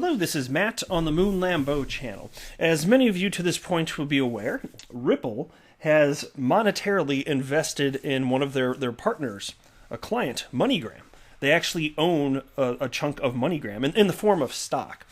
Hello, this is Matt on the Moon Lambeau channel. As many of you to this point will be aware, Ripple has monetarily invested in one of their partners, a client, MONEYGRAM. They actually own a chunk of MONEYGRAM in the form of stock.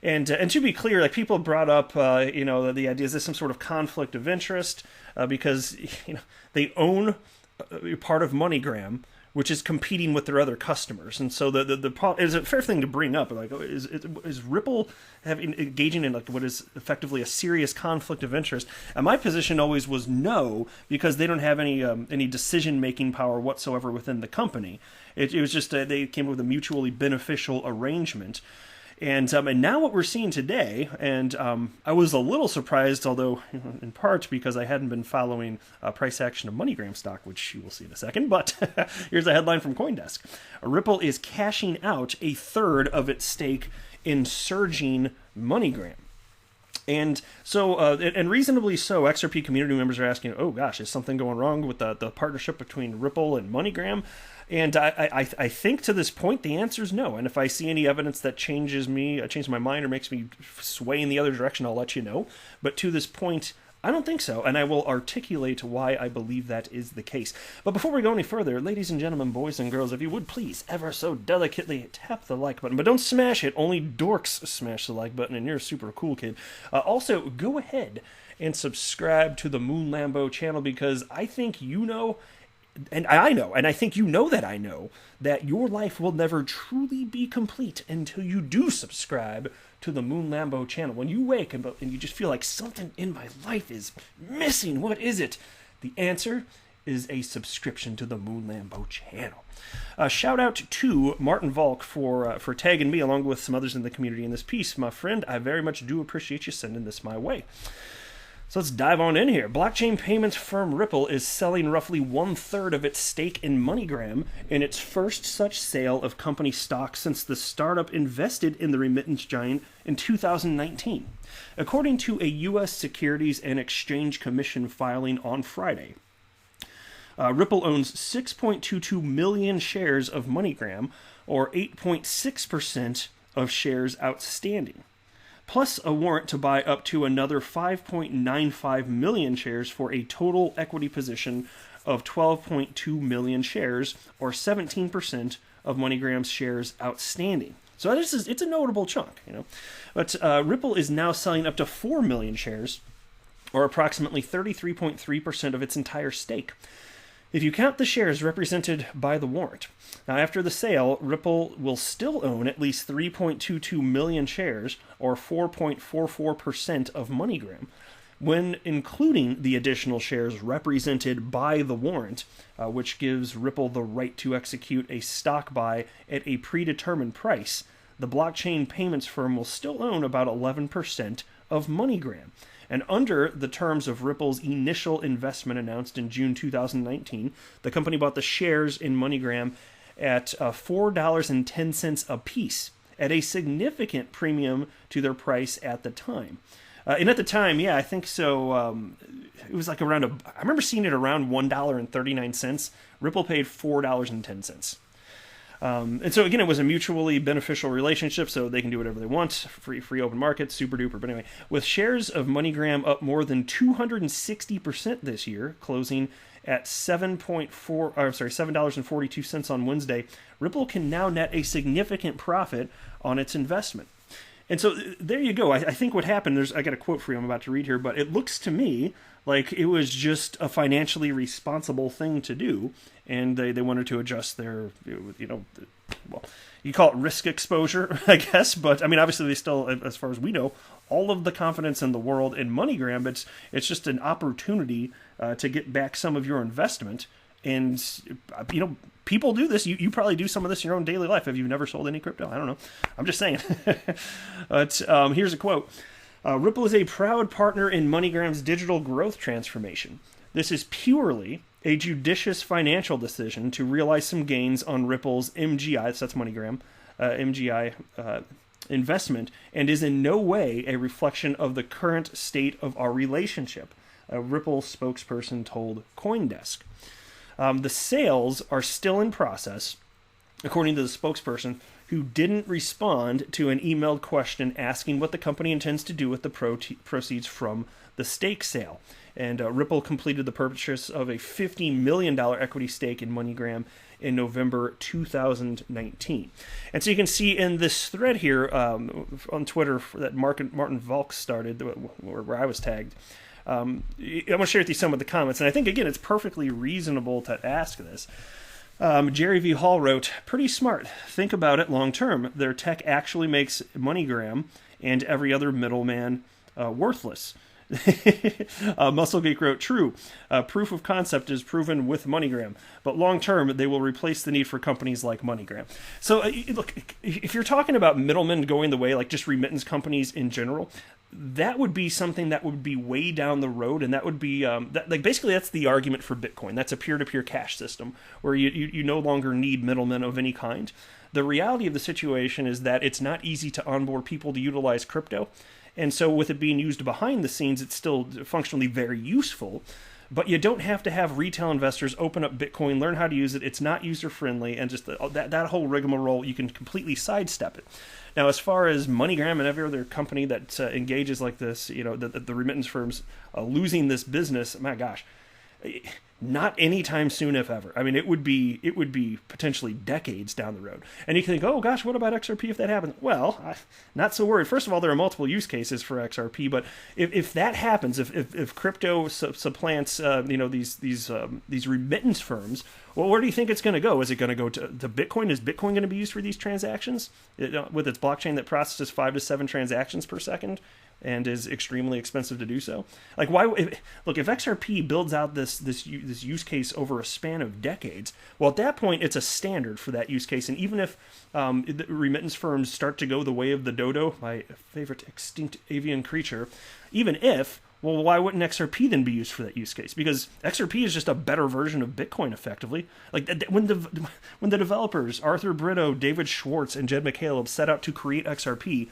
And to be clear, like people brought up, the idea is this some sort of conflict of interest because they own part of MONEYGRAM, which is competing with their other customers, and so the is a fair thing to bring up. Like, is Ripple engaging in like what is effectively a serious conflict of interest? And my position always was no, because they don't have any decision making power whatsoever within the company. It was just they came up with a mutually beneficial arrangement. And now what we're seeing today, and I was a little surprised, although in part because I hadn't been following price action of MONEYGRAM stock, which you will see in a second, but here's a headline from CoinDesk. Ripple is cashing out a third of its stake in surging MONEYGRAM. And so, and reasonably so, XRP community members are asking, oh gosh, is something going wrong with the partnership between Ripple and MONEYGRAM? And I think to this point, the answer is no. And if I see any evidence that changes my mind or makes me sway in the other direction, I'll let you know. But to this point, I don't think so. And I will articulate why I believe that is the case. But before we go any further, ladies and gentlemen, boys and girls, if you would please ever so delicately tap the like button. But don't smash it. Only dorks smash the like button, and you're a super cool kid. Also, go ahead and subscribe to the Moon Lambeau channel, because I think you know, and I know, and I think you know that I know, that your life will never truly be complete until you do subscribe to the Moon Lambeau channel. When you wake and you just feel like something in my life is missing, what is it? The answer is a subscription to the Moon Lambeau channel. Shout out to Martin Volk for tagging me along with some others in the community in this piece. My friend, I very much do appreciate you sending this my way. So let's dive on in here. Blockchain payments firm Ripple is selling roughly 1/3 of its stake in MONEYGRAM in its first such sale of company stock since the startup invested in the remittance giant in 2019, according to a U.S. Securities and Exchange Commission filing on Friday. Ripple owns 6.22 million shares of MONEYGRAM, or 8.6% of shares outstanding, plus a warrant to buy up to another 5.95 million shares for a total equity position of 12.2 million shares, or 17% of MONEYGRAM's shares outstanding. So it's a notable chunk, But Ripple is now selling up to 4 million shares, or approximately 33.3% of its entire stake, if you count the shares represented by the warrant. Now, after the sale, Ripple will still own at least 3.22 million shares, or 4.44% of MONEYGRAM. When including the additional shares represented by the warrant, which gives Ripple the right to execute a stock buy at a predetermined price, the blockchain payments firm will still own about 11% of MONEYGRAM. And under the terms of Ripple's initial investment announced in June 2019, the company bought the shares in MONEYGRAM at $4.10 a piece, at a significant premium to their price at the time. And at the time, yeah, I think so. It was like I remember seeing it around $1.39. Ripple paid $4.10. And so again, it was a mutually beneficial relationship, so they can do whatever they want. Free open market, super duper. But anyway, with shares of MONEYGRAM up more than 260% this year, closing at $7.42 on Wednesday, Ripple can now net a significant profit on its investment. And so there you go. I think what happened, I got a quote for you I'm about to read here, but it looks to me like it was just a financially responsible thing to do, and they wanted to adjust their, well, you call it risk exposure, I guess, but I mean, obviously they still, as far as we know, all of the confidence in the world in MONEYGRAM, but it's just an opportunity to get back some of your investment. And, people do this. You probably do some of this in your own daily life if you've never sold any crypto. I don't know. I'm just saying. But here's a quote. Ripple is a proud partner in MONEYGRAM's digital growth transformation. This is purely a judicious financial decision to realize some gains on Ripple's MGI, so that's MONEYGRAM, MGI investment, and is in no way a reflection of the current state of our relationship, a Ripple spokesperson told CoinDesk. The sales are still in process, according to the spokesperson, who didn't respond to an emailed question asking what the company intends to do with the proceeds from the stake sale. And Ripple completed the purchase of a $50 million equity stake in MoneyGram in November 2019. And so you can see in this thread here on Twitter that Martin Volk started, where I was tagged, I'm going to share with you some of the comments. And I think, again, it's perfectly reasonable to ask this. Jerry V. Hall wrote, "Pretty smart. Think about it long term. Their tech actually makes MoneyGram and every other middleman worthless." Muscle Geek wrote, "True. Proof of concept is proven with MoneyGram, but long term they will replace the need for companies like MoneyGram." So look, if you're talking about middlemen going the way, like just remittance companies in general, that would be something that would be way down the road, and that would be basically that's the argument for Bitcoin. That's a peer-to-peer cash system where you no longer need middlemen of any kind. The reality of the situation is that it's not easy to onboard people to utilize crypto. And so with it being used behind the scenes, it's still functionally very useful. But you don't have to have retail investors open up Bitcoin, learn how to use it. It's not user-friendly, and just that whole rigmarole, you can completely sidestep it. Now, as far as MoneyGram and every other company that engages like this, the remittance firms losing this business, my gosh, not anytime soon, if ever. I mean, it would be potentially decades down the road. And you can think, oh gosh, what about XRP if that happens? Well, not so worried. First of all, there are multiple use cases for XRP, but if that happens, if crypto supplants these remittance firms, well, where do you think it's going to go? Is it going to go to Bitcoin? Is Bitcoin going to be used for these transactions with its blockchain that processes 5 to 7 transactions per second? And is extremely expensive to do so. Like, why? Look, if XRP builds out this use case over a span of decades, well, at that point, it's a standard for that use case. And even if the remittance firms start to go the way of the dodo, my favorite extinct avian creature, even if, well, why wouldn't XRP then be used for that use case? Because XRP is just a better version of Bitcoin, effectively. Like when the developers Arthur Brito, David Schwartz, and Jed McCaleb set out to create XRP,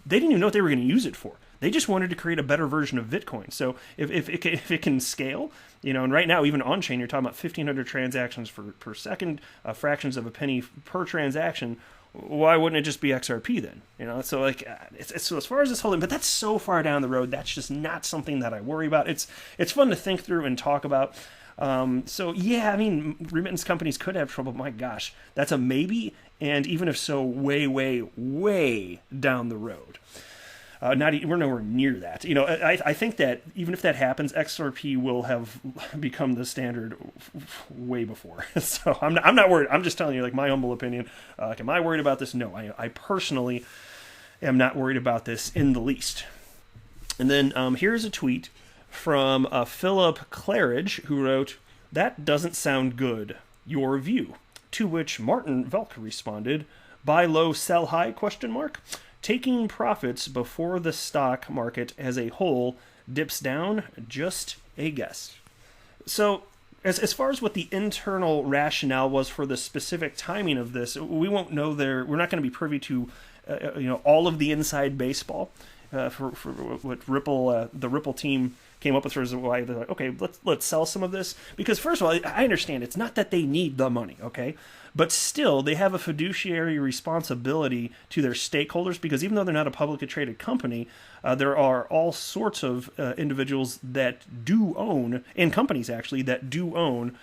they didn't even know what they were going to use it for. They just wanted to create a better version of Bitcoin. So if it can scale, and right now even on chain you're talking about 1,500 transactions per second, fractions of a penny per transaction. Why wouldn't it just be XRP then? So like, so as far as this whole thing, but that's so far down the road. That's just not something that I worry about. It's fun to think through and talk about. So yeah, I mean, remittance companies could have trouble. My gosh, that's a maybe. And even if so, way, way, way down the road. We're nowhere near that. I think that even if that happens, XRP will have become the standard way before. So I'm not worried. I'm just telling you, like, my humble opinion. Am I worried about this? No, I personally am not worried about this in the least. And then here's a tweet from Philip Claridge, who wrote, "That doesn't sound good. Your view." To which Martin Velk responded, "Buy low, sell high? ? Taking profits before the stock market as a whole dips down, just a guess." So as far as what the internal rationale was for the specific timing of this, we won't know there. We're not going to be privy to all of the inside baseball for what Ripple, the Ripple team came up with for why they're like, okay, let's sell some of this. Because first of all, I understand it's not that they need the money, okay? But still, they have a fiduciary responsibility to their stakeholders, because even though they're not a publicly traded company, there are all sorts of individuals that do own, and companies actually, that do own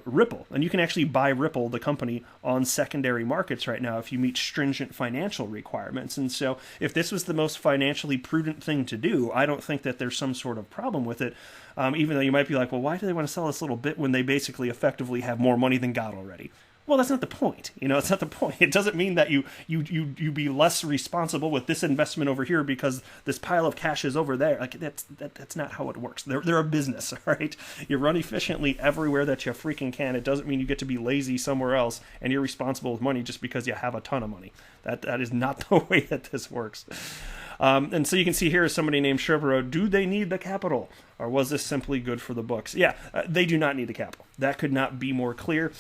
Ripple. And you can actually buy Ripple, the company, on secondary markets right now if you meet stringent financial requirements. And so if this was the most financially prudent thing to do, I don't think that there's some sort of problem with it, even though you might be like, well, why do they want to sell this little bit when they basically effectively have more money than God already? Well, that's not the point. It's not the point. It doesn't mean that you be less responsible with this investment over here because this pile of cash is over there. Like that's not how it works. They're a business, all right? You run efficiently everywhere that you freaking can. It doesn't mean you get to be lazy somewhere else and you're responsible with money just because you have a ton of money. That is not the way that this works. And so you can see here somebody named Chevrolet, do they need the capital? Or was this simply good for the books? Yeah, they do not need the capital. That could not be more clear.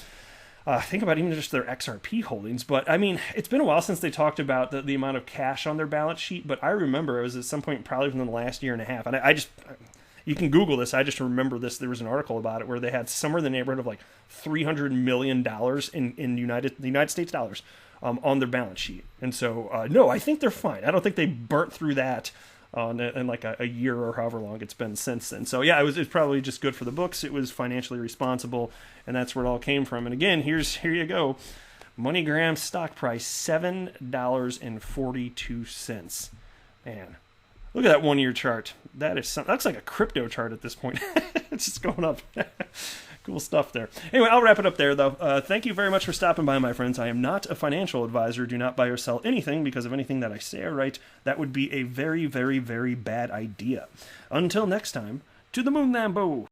Think about even just their XRP holdings. But, I mean, it's been a while since they talked about the amount of cash on their balance sheet. But I remember it was at some point probably within the last year and a half. And I just, you can Google this. I just remember this. There was an article about it where they had somewhere in the neighborhood of like $300 million in the United States dollars on their balance sheet. And so, no, I think they're fine. I don't think they burnt through that in like a year or however long it's been since then. So yeah, it's probably just good for the books. It was financially responsible, and that's where it all came from. And again, here you go. MoneyGram stock price $7.42. Man, look at that 1 year chart. That's like a crypto chart at this point. It's just going up. Cool stuff there. Anyway, I'll wrap it up there, though. Thank you very much for stopping by, my friends. I am not a financial advisor. Do not buy or sell anything because of anything that I say or write. That would be a very, very, very bad idea. Until next time, to the moon, Lambo.